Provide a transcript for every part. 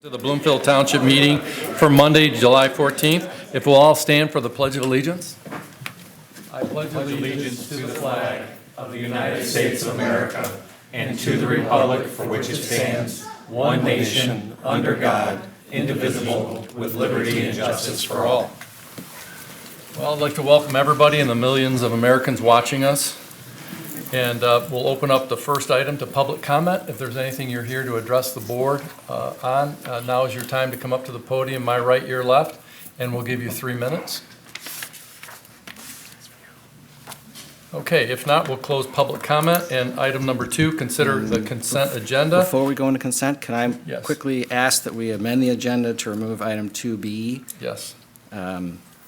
To the Bloomfield Township meeting for Monday, July 14th. If we'll all stand for the Pledge of Allegiance. I pledge allegiance to the flag of the United States of America and to the republic for which it stands, one nation, under God, indivisible, with liberty and justice for all. Well, I'd like to welcome everybody and the millions of Americans watching us. And we'll open up the first item to public comment. If there's anything you're here to address the board on, now is your time to come up to the podium, my right, your left, and we'll give you 3 minutes. Okay, if not, we'll close public comment. And item number 2, consider the consent agenda. Before we go into consent, can I Yes. quickly ask that we amend the agenda to remove item 2B? Yes.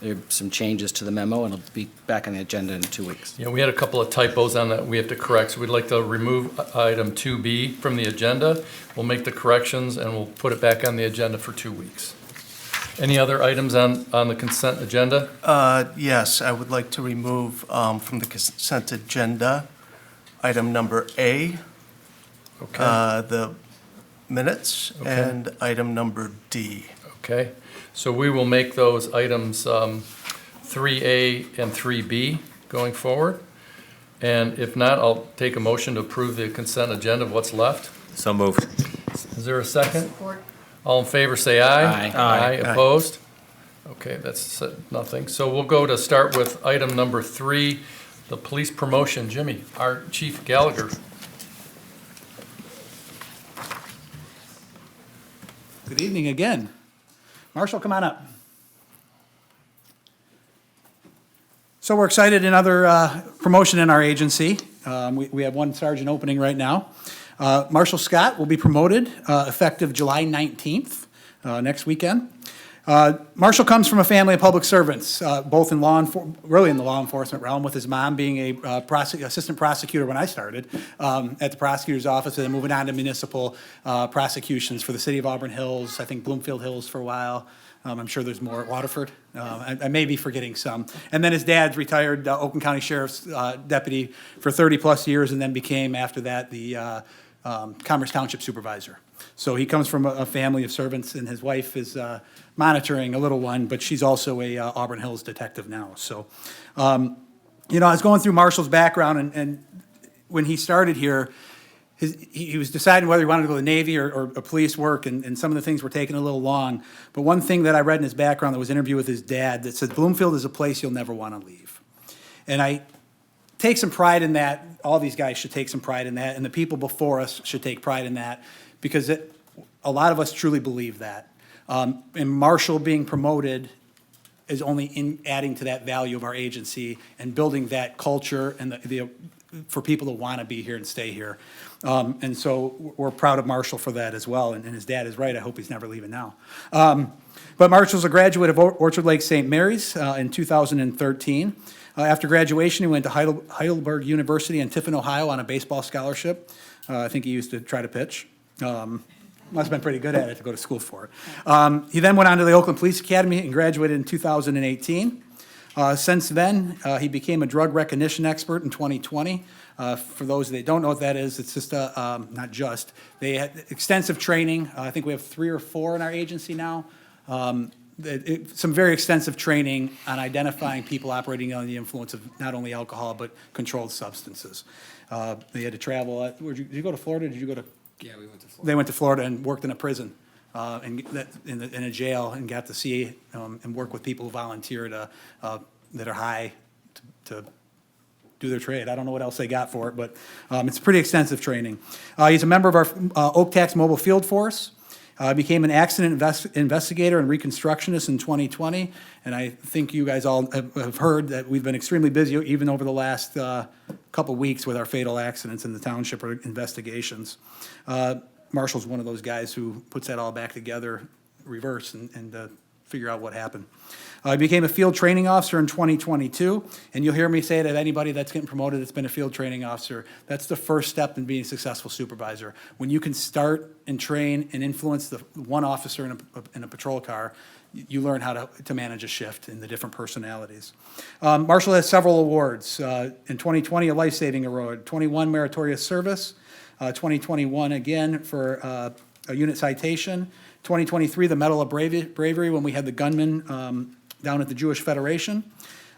There are some changes to the memo, and it'll be back on the agenda in 2 weeks. Yeah, we had a couple of typos on that we have to correct, so we'd like to remove item 2B from the agenda. We'll make the corrections and we'll put it back on the agenda for 2 weeks. Any other items on the consent agenda? Yes, I would like to remove from the consent agenda, item number A, Okay, the minutes, Okay. and item number D. okay. So we will make those items 3A and 3B going forward. And if not, I'll take a motion to approve the consent agenda of what's left. So moved. Is there a second? All in favor, say aye. Aye. Aye, opposed? Okay, that's nothing. So we'll go to start with item number 3, the police promotion. Jimmy, our Chief Gallagher. Good evening again. Marshall, come on up. So we're excited, another promotion in our agency. We have one sergeant opening right now. Marshall Scott will be promoted effective July 19th, next weekend. Marshall comes from a family of public servants, both in really in the law enforcement realm, with his mom being a assistant prosecutor when I started at the prosecutor's office, and then moving on to municipal prosecutions for the city of Auburn Hills, I think Bloomfield Hills for a while. I'm sure there's more at Waterford. I may be forgetting some. And then his dad's retired Oakland County Sheriff's deputy for 30-plus years, and then became, after that, the Commerce Township Supervisor. So he comes from a family of servants, and his wife is monitoring a little one, but she's also a Auburn Hills detective now. So, I was going through Marshall's background, and when he started here, he was deciding whether he wanted to go to the Navy or police work, and some of the things were taking a little long. But one thing that I read in his background that was an interview with his dad that said, Bloomfield is a place you'll never want to leave. And I take some pride in that. All these guys should take some pride in that, and the people before us should take pride in that, because a lot of us truly believe that. And Marshall being promoted is only adding to that value of our agency and building that culture and for people to want to be here and stay here. And so we're proud of Marshall for that as well. And his dad is right. I hope he's never leaving now. But Marshall's a graduate of Orchard Lake St. Mary's in 2013. After graduation, he went to Heidelberg University in Tiffin, Ohio on a baseball scholarship. I think he used to try to pitch. Must have been pretty good at it to go to school for it. He then went on to the Oakland Police Academy and graduated in 2018. Since then, he became a drug recognition expert in 2020. For those that don't know what that is, it's just they had extensive training. I think we have 3 or 4 in our agency now. Some very extensive training on identifying people operating under the influence of not only alcohol, but controlled substances. They had to travel. Did you go to Florida? Did you go to? Yeah, we went to Florida. They went to Florida and worked in a prison, in a jail, and got to see and work with people who volunteer that are high to do their trade. I don't know what else they got for it, but it's pretty extensive training. He's a member of our Oak-Tax Mobile Field Force. Became an accident investigator and reconstructionist in 2020, and I think you guys all have heard that we've been extremely busy even over the last couple weeks with our fatal accidents in the township or investigations. Marshall's one of those guys who puts that all back together, reverse, and figure out what happened. He became a field training officer in 2022, and you'll hear me say that anybody that's getting promoted that's been a field training officer, that's the first step in being a successful supervisor. When you can start and train and influence the one officer in a patrol car, you learn how to manage a shift in the different personalities. Marshall has several awards. In 2020, a life-saving award, 21 meritorious service, 2021 again for a unit citation, 2023, the Medal of Bravery when we had the gunman down at the Jewish Federation.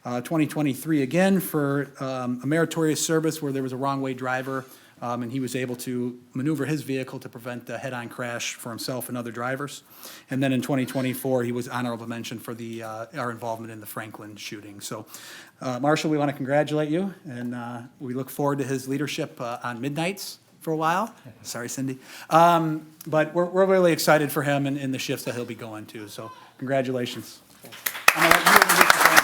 2023 again for a meritorious service where there was a wrong-way driver, and he was able to maneuver his vehicle to prevent a head-on crash for himself and other drivers. And then in 2024, he was honorable mention for our involvement in the Franklin shooting. So, Marshall, we want to congratulate you, and we look forward to his leadership on midnights for a while. Sorry, Cindy. But we're really excited for him and the shifts that he'll be going to. So, congratulations. I'm gonna let you introduce the family.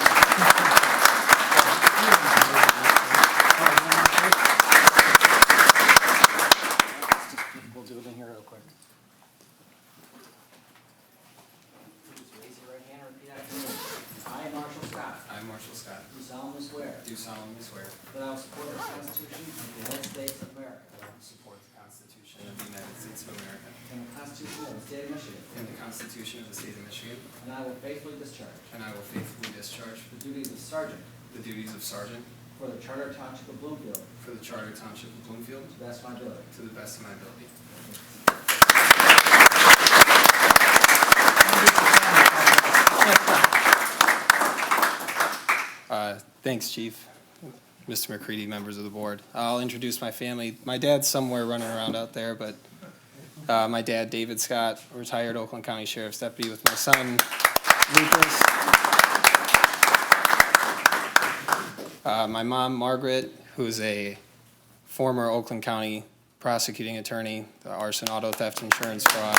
We'll do it in here real quick. Raise your right hand and repeat after me. I, Marshall Scott, I, Marshall Scott, do solemnly swear do solemnly swear that I will support the Constitution of the United States of America that I will support the Constitution of the United States of America and the Constitution of the State of Michigan, and the Constitution of the State of Michigan, and I will faithfully discharge and I will faithfully discharge the duties of sergeant the duties of sergeant for the Charter Township of Bloomfield for the Charter Township of Bloomfield to the best of my ability. to the best of my ability. Thanks, Chief. Mr. McCready, members of the board. I'll introduce my family. My dad's somewhere running around out there, but my dad, David Scott, retired Oakland County Sheriff's Deputy, with my son, Lucas. My mom, Margaret, who's a former Oakland County prosecuting attorney, the arson, auto theft, insurance fraud.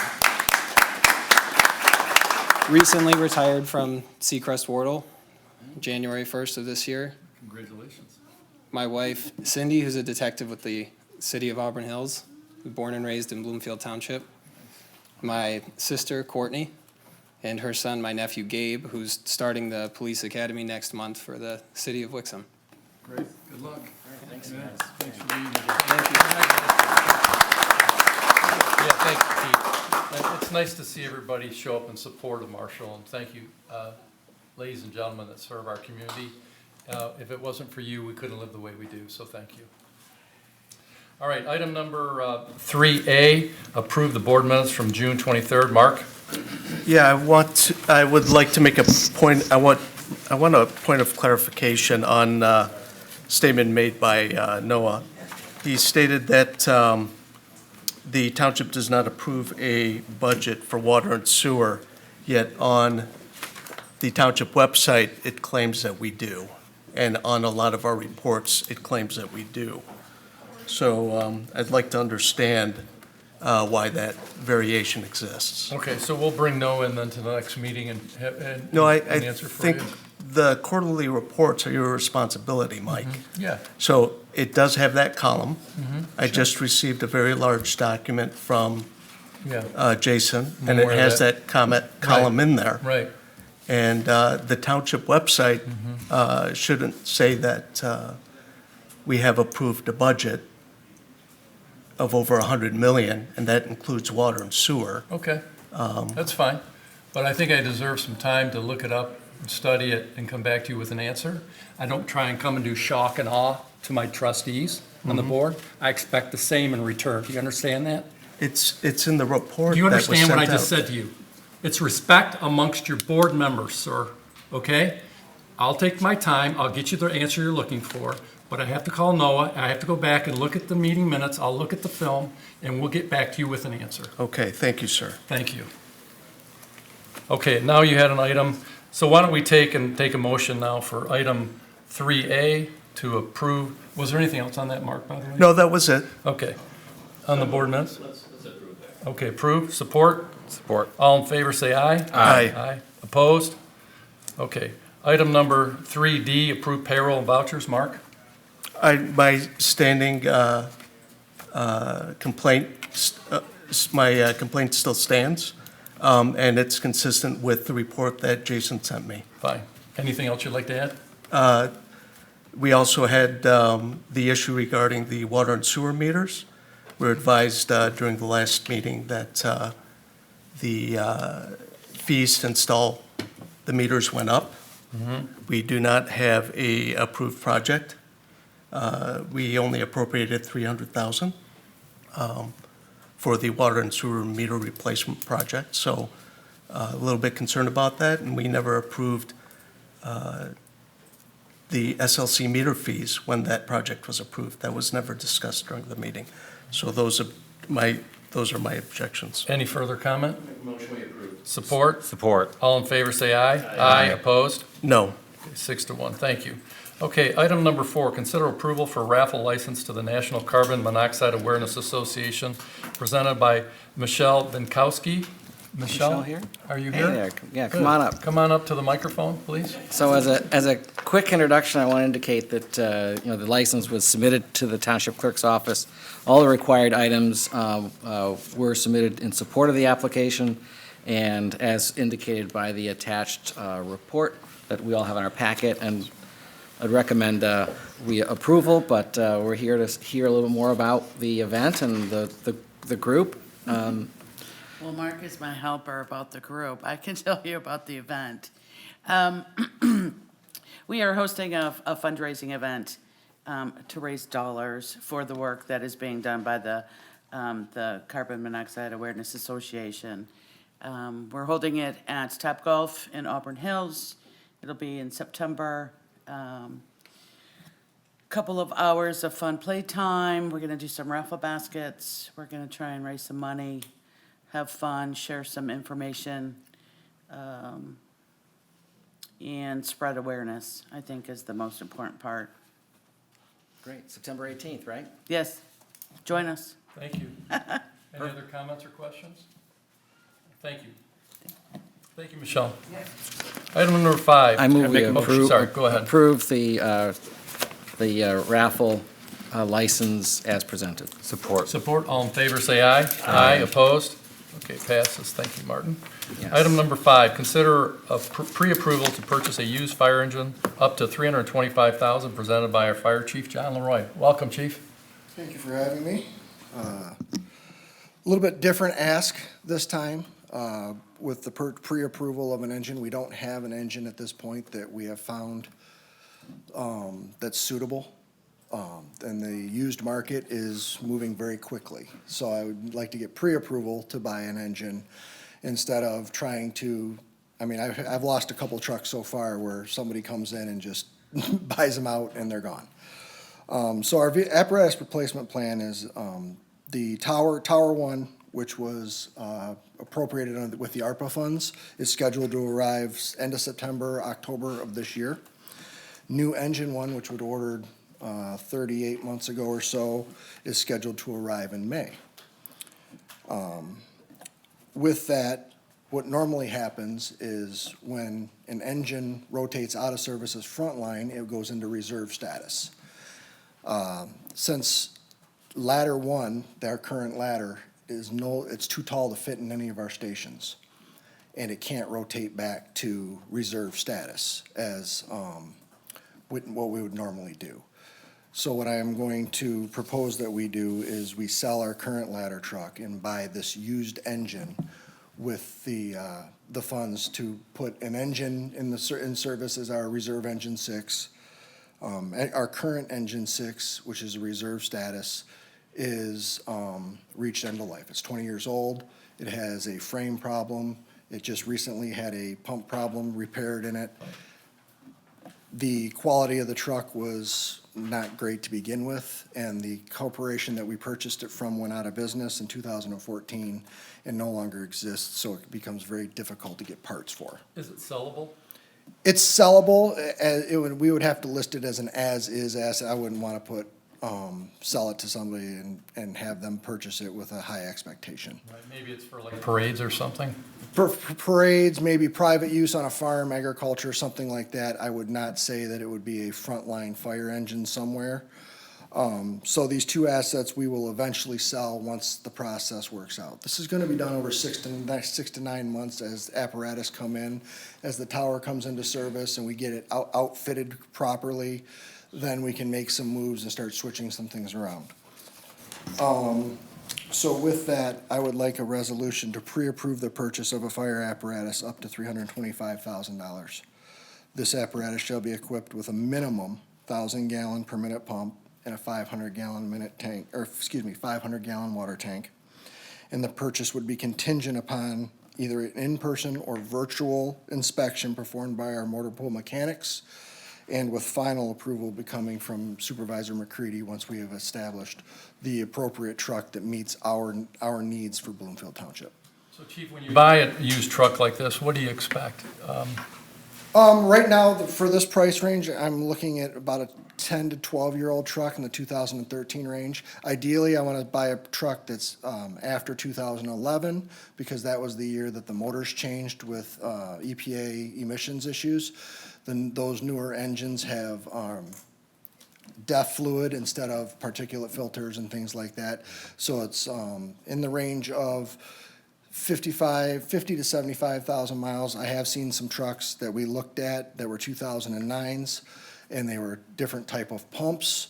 Recently retired from Seacrest Wardle, January 1st of this year. Congratulations. My wife, Cindy, who's a detective with the City of Auburn Hills, born and raised in Bloomfield Township. My sister, Courtney, and her son, my nephew, Gabe, who's starting the police academy next month for the City of Wixom. Great, good luck. Thanks, Yeah, guys. thanks for being here. Yeah, thank you, Pete. And it's nice to see everybody show up in support of Marshall, and thank you, ladies and gentlemen that serve our community. If it wasn't for you, we couldn't live the way we do, so thank you. All right, item number 3A, approve the board minutes from June 23rd. Mark? Yeah, I would like to make a point, I want a point of clarification on a statement made by Noah. He stated that the township does not approve a budget for water and sewer, yet on the township website, it claims that we do. And on a lot of our reports, it claims that we do. So I'd like to understand why that variation exists. Okay, so we'll bring Noah in then to the next meeting and No, I an answer for you. think the quarterly reports are your responsibility, Mike. Yeah, So it does have that column. I just received a very large document from yeah, Jason, I'm and it aware of has that. that comment column in there. right. And the township website shouldn't say that we have approved a budget of over 100 million, and that includes water and sewer. Okay, that's fine. But I think I deserve some time to look it up, and study it, and come back to you with an answer. I don't try and come and do shock and awe to my trustees on the board. I expect the same in return. Do you understand that? It's in the report Do you that was understand what I sent just out. said to you? It's respect amongst your board members, sir, okay? I'll take my time, I'll get you the answer you're looking for, but I have to call Noah, I have to go back and look at the meeting minutes, I'll look at the film, and we'll get back to you with an answer. Okay, thank you, sir. Thank you. Okay, now you had an item, so why don't we take a motion now for item 3A to approve, was there anything else on that, Mark, by the way? No, that was it. Okay, on the board minutes? Let's approve that. Okay, approve, support? Support. All in favor, say aye. Aye. Aye. Opposed? Okay. Item number 3D, approve payroll and vouchers. Mark? My standing complaint, my complaint still stands, and it's consistent with the report that Jason sent me. Fine. Anything else you'd like to add? We also had the issue regarding the water and sewer meters. We were advised during the last meeting that the fees to install the meters went up. We do not have a approved project. We only appropriated $300,000 for the water and sewer meter replacement project. So a little bit concerned about that, and we never approved the SLC meter fees when that project was approved. That was never discussed during the meeting. So those are my objections. Any further comment? Motion we approve. Support? Support. All in favor, say aye. Aye. Opposed? No. Okay, 6-1, thank you. Okay, item number 4, consider approval for raffle license to the National Carbon Monoxide Awareness Association, presented by Michelle Binkowski. Michelle here? Are you Hey here? there. Yeah, come Good. on up. Come on up to the microphone, please. So as a quick introduction, I want to indicate that, the license was submitted to the Township Clerk's office. All the required items were submitted in support of the application, and as indicated by the attached report that we all have in our packet, and I'd recommend approval, but we're here to hear a little more about the event and the group. Well, Mark is my helper about the group. I can tell you about the event. We are hosting a fundraising event to raise dollars for the work that is being done by the Carbon Monoxide Awareness Association. We're holding it at Topgolf in Auburn Hills. It'll be in September. Couple of hours of fun playtime. We're gonna do some raffle baskets. We're gonna try and raise some money, have fun, share some information, and spread awareness, I think, is the most important part. Great, September 18th, right? Yes, join us. Thank you. Any other comments or questions? Thank you. Thank you, Michelle. Item number 5. I move we Make a motion. approve. Sorry, go ahead. Approve the raffle license as presented. Support. Support, all in favor, say aye. Aye. Opposed? Okay, passes. Thank you, Martin. Yes. Item number 5, consider a pre-approval to purchase a used fire engine up to $325,000, presented by our Fire Chief, John LeRoy. Welcome, Chief. Thank you for having me. A little bit different ask this time with the pre-approval of an engine. We don't have an engine at this point that we have found that's suitable. And the used market is moving very quickly. So I would like to get pre-approval to buy an engine instead of trying to, I've lost a couple trucks so far where somebody comes in and just buys them out and they're gone. So our apparatus replacement plan is the Tower 1, which was appropriated with the ARPA funds, is scheduled to arrive end of September, October of this year. New engine 1, which was ordered 38 months ago or so, is scheduled to arrive in May. With that, what normally happens is when an engine rotates out of service as frontline, it goes into reserve status. Since ladder 1, our current ladder, it's too tall to fit in any of our stations, and it can't rotate back to reserve status as what we would normally do. So what I am going to propose that we do is we sell our current ladder truck and buy this used engine with the funds to put an engine in service as our reserve engine 6. Our current engine 6, which is a reserve status, is reached end of life. It's 20 years old. It has a frame problem. It just recently had a pump problem repaired in it. The quality of the truck was not great to begin with, and the corporation that we purchased it from went out of business in 2014 and no longer exists, so it becomes very difficult to get parts for. Is it sellable? It's sellable. We would have to list it as an as-is asset. I wouldn't want to sell it to somebody and have them purchase it with a high expectation. Right, maybe it's for like parades or something? For parades, maybe private use on a farm, agriculture, something like that. I would not say that it would be a frontline fire engine somewhere. So these two assets we will eventually sell once the process works out. This is going to be done over 6 to 9 months as apparatus come in, as the tower comes into service and we get it outfitted properly. Then we can make some moves and start switching some things around. So with that, I would like a resolution to pre-approve the purchase of a fire apparatus up to $325,000. This apparatus shall be equipped with a minimum 1,000-gallon per minute pump and a 500-gallon water tank. and the purchase would be contingent upon either an in-person or virtual inspection performed by our motor pool mechanics, and with final approval becoming from Supervisor McCready once we have established the appropriate truck that meets our needs for Bloomfield Township. So Chief, when you buy a used truck like this, what do you expect? Right now, for this price range, I'm looking at about a 10 to 12-year-old truck in the 2013 range. Ideally, I want to buy a truck that's after 2011, because that was the year that the motors changed with EPA emissions issues. Then those newer engines have DEF fluid instead of particulate filters and things like that. So it's in the range of 50 to 75,000 miles. I have seen some trucks that we looked at that were 2009s, and they were different type of pumps,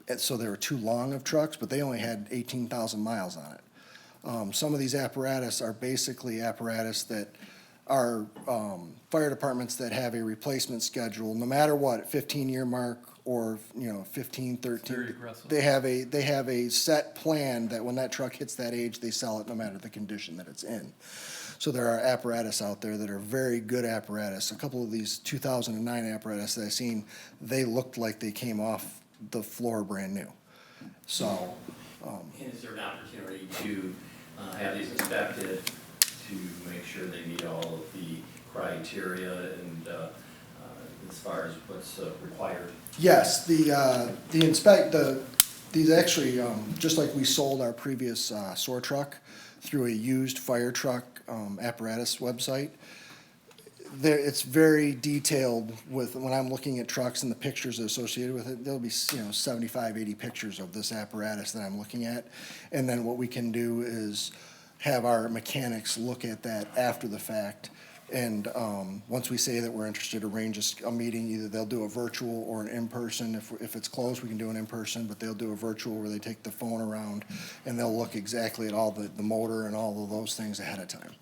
and so they were too long of trucks, but they only had 18,000 miles on it. Some of these apparatus are basically apparatus that are fire departments that have a replacement schedule, no matter what, 15-year mark or, 15, 13. Very aggressive. They have a set plan that when that truck hits that age, they sell it no matter the condition that it's in. So there are apparatus out there that are very good apparatus. A couple of these 2009 apparatus that I've seen, they looked like they came off the floor brand new. So, Is there an opportunity to have these inspected to make sure they meet all of the criteria and as far as what's required? yes, these actually, just like we sold our previous SOAR truck through a used fire truck apparatus website, it's very detailed with, when I'm looking at trucks and the pictures associated with it, there'll be, 75, 80 pictures of this apparatus that I'm looking at. And then what we can do is have our mechanics look at that after the fact. And once we say that we're interested, arrange a meeting, either they'll do a virtual or an in-person. If it's close, we can do an in-person, but they'll do a virtual where they take the phone around and they'll look exactly at all the motor and all of those things ahead of time.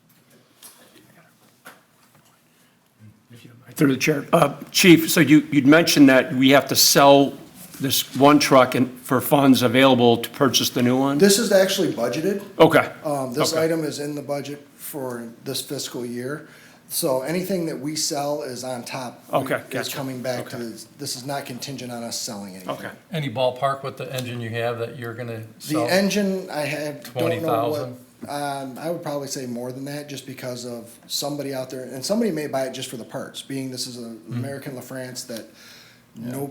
Through the chair. Chief, so you'd mentioned that we have to sell this one truck for funds available to purchase the new one? This is actually budgeted. Okay. This Okay. item is in the budget for this fiscal year. So anything that we sell is on top. Okay, It's gotcha. coming back to, Okay. this is not contingent on us selling anything. Okay. Any ballpark with the engine you have that you're gonna The sell? engine, I have, don't know 20,000? what, I would probably say more than that, just because of somebody out there, and somebody may buy it just for the parts, being this is an American LaFrance that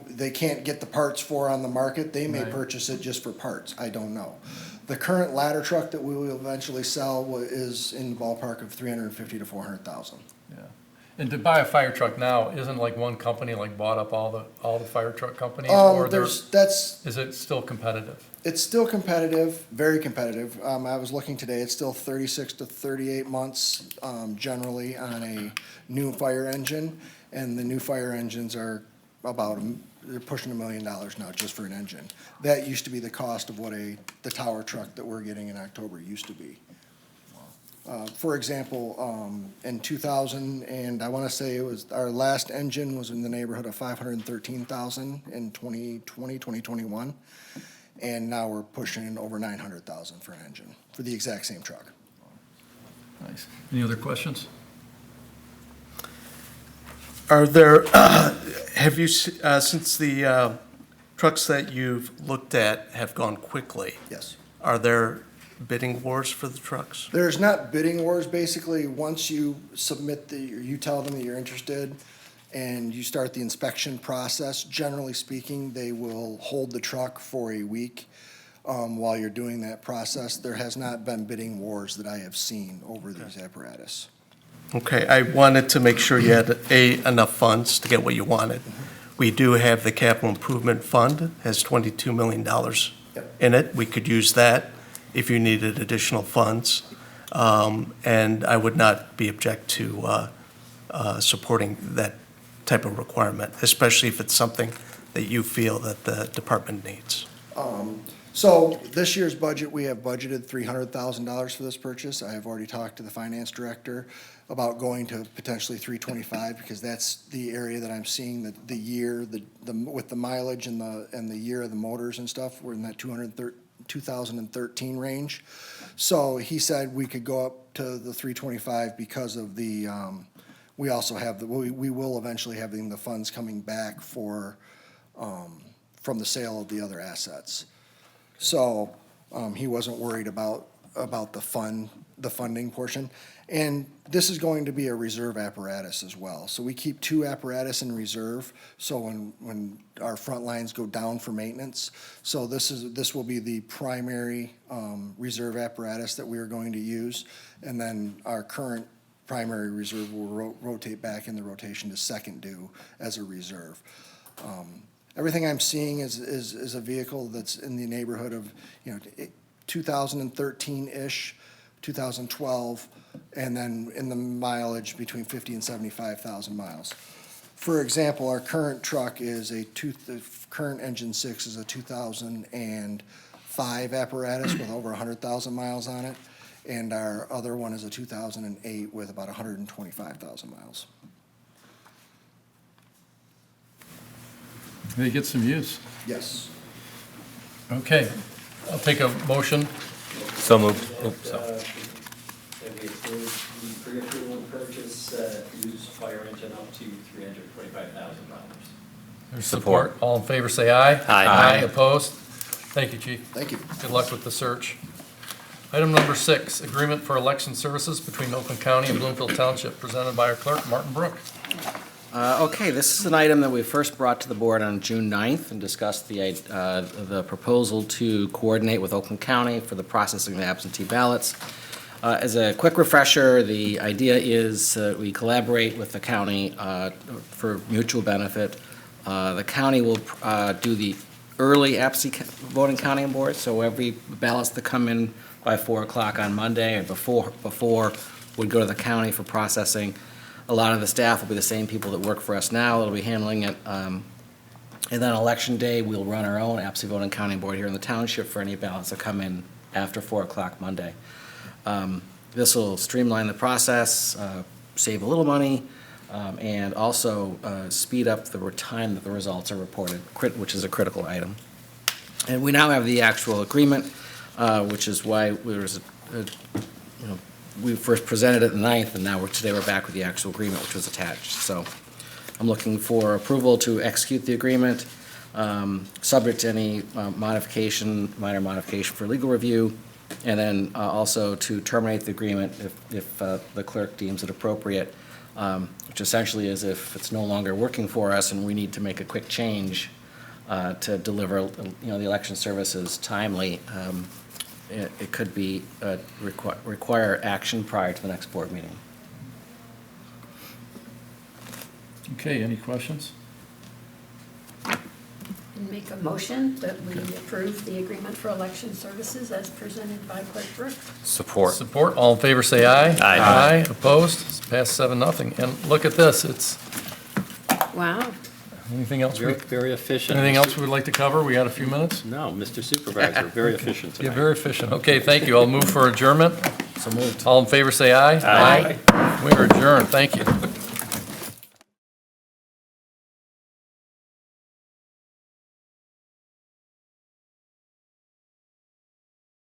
they can't get the parts for on the market, they may Right. purchase it just for parts, I don't know. The current ladder truck that we will eventually sell is in the ballpark of 350 to 400,000. Yeah. And to buy a fire truck now, isn't like one company like bought up all the fire truck companies? Or is it still competitive? It's still competitive, very competitive. I was looking today, it's still 36 to 38 months, generally on a new fire engine. And the new fire engines are they're pushing $1 million now just for an engine. That used to be the cost of what the tower truck that we're getting in October used to be. For example, in 2000, and I want to say our last engine was in the neighborhood of 513,000 in 2021. And now we're pushing over 900,000 for an engine, for the exact same truck. Nice. Any other questions? Are there, have you, since the trucks that you've looked at have gone quickly, Yes. are there bidding wars for the trucks? There's not bidding wars, basically. Once you submit you tell them that you're interested and you start the inspection process, generally speaking, they will hold the truck for a week while you're doing that process. There has not been bidding wars that I have seen over these apparatus. Okay, I wanted to make sure you had enough funds to get what you wanted. We do have the capital improvement fund, has $22 million in it. We could use that if you needed additional funds. And I would not be object to supporting that type of requirement, especially if it's something that you feel that the department needs. So this year's budget, we have budgeted $300,000 for this purchase. I have already talked to the finance director about going to potentially 325, because that's the area that I'm seeing the year, with the mileage and the year of the motors and stuff, we're in that 2013 range. So he said we could go up to the 325 because of the, we also have, we will eventually have the funds coming back for, from the sale of the other assets. So he wasn't worried about the funding portion. And this is going to be a reserve apparatus as well. So we keep 2 apparatus in reserve, so when our front lines go down for maintenance. So this will be the primary reserve apparatus that we are going to use. And then our current primary reserve will rotate back in the rotation to second due as a reserve. Everything I'm seeing is a vehicle that's in the neighborhood of, 2013-ish, 2012, and then in the mileage between 50 and 75,000 miles. For example, our current truck is the current engine 6 is a 2005 apparatus with over 100,000 miles on it, and our other one is a 2008 with about 125,000 miles. They get some use. Yes. Okay, I'll take a motion. So moved. That we approve the pre-approval and purchase, used fire engine up to $325,000. There's support. All in favor, say aye. Aye. Opposed? Thank you, Chief. Thank you. Good luck with the search. Item number 6, agreement for election services between Oakland County and Bloomfield Township, presented by our clerk, Martin Brook. Okay, this is an item that we first brought to the board on June 9th and discussed the proposal to coordinate with Oakland County for the processing of absentee ballots. As a quick refresher, the idea is we collaborate with the county for mutual benefit. The county will do the early absentee voting counting board, so every ballots that come in by 4 o'clock on Monday or before would go to the county for processing. A lot of the staff will be the same people that work for us now. They'll be handling it. And then election day, we'll run our own absentee voting counting board here in the township for any ballots that come in after 4 o'clock Monday. This will streamline the process, save a little money, and also speed up the time that the results are reported, which is a critical item. And we now have the actual agreement, which is why we first presented it the 9th, and now today we're back with the actual agreement, which was attached. So I'm looking for approval to execute the agreement, subject to any minor modification for legal review, and then also to terminate the agreement if the clerk deems it appropriate, which essentially is if it's no longer working for us and we need to make a quick change to deliver, the election services timely. It could be require action prior to the next board meeting. Okay, any questions? Make a motion that we approve the agreement for election services as presented by Clerk Brook. Support. Support. All in favor, say aye. Aye. Opposed? It's passed 7-0. And look at this, it's, Wow. anything else? Very efficient. Anything else we would like to cover? We got a few minutes? No, Mr. Supervisor, very efficient Yeah, tonight. very efficient. Okay, thank you. I'll move for adjournment. So moved. All in favor, say aye. Aye. We are adjourned. Thank you.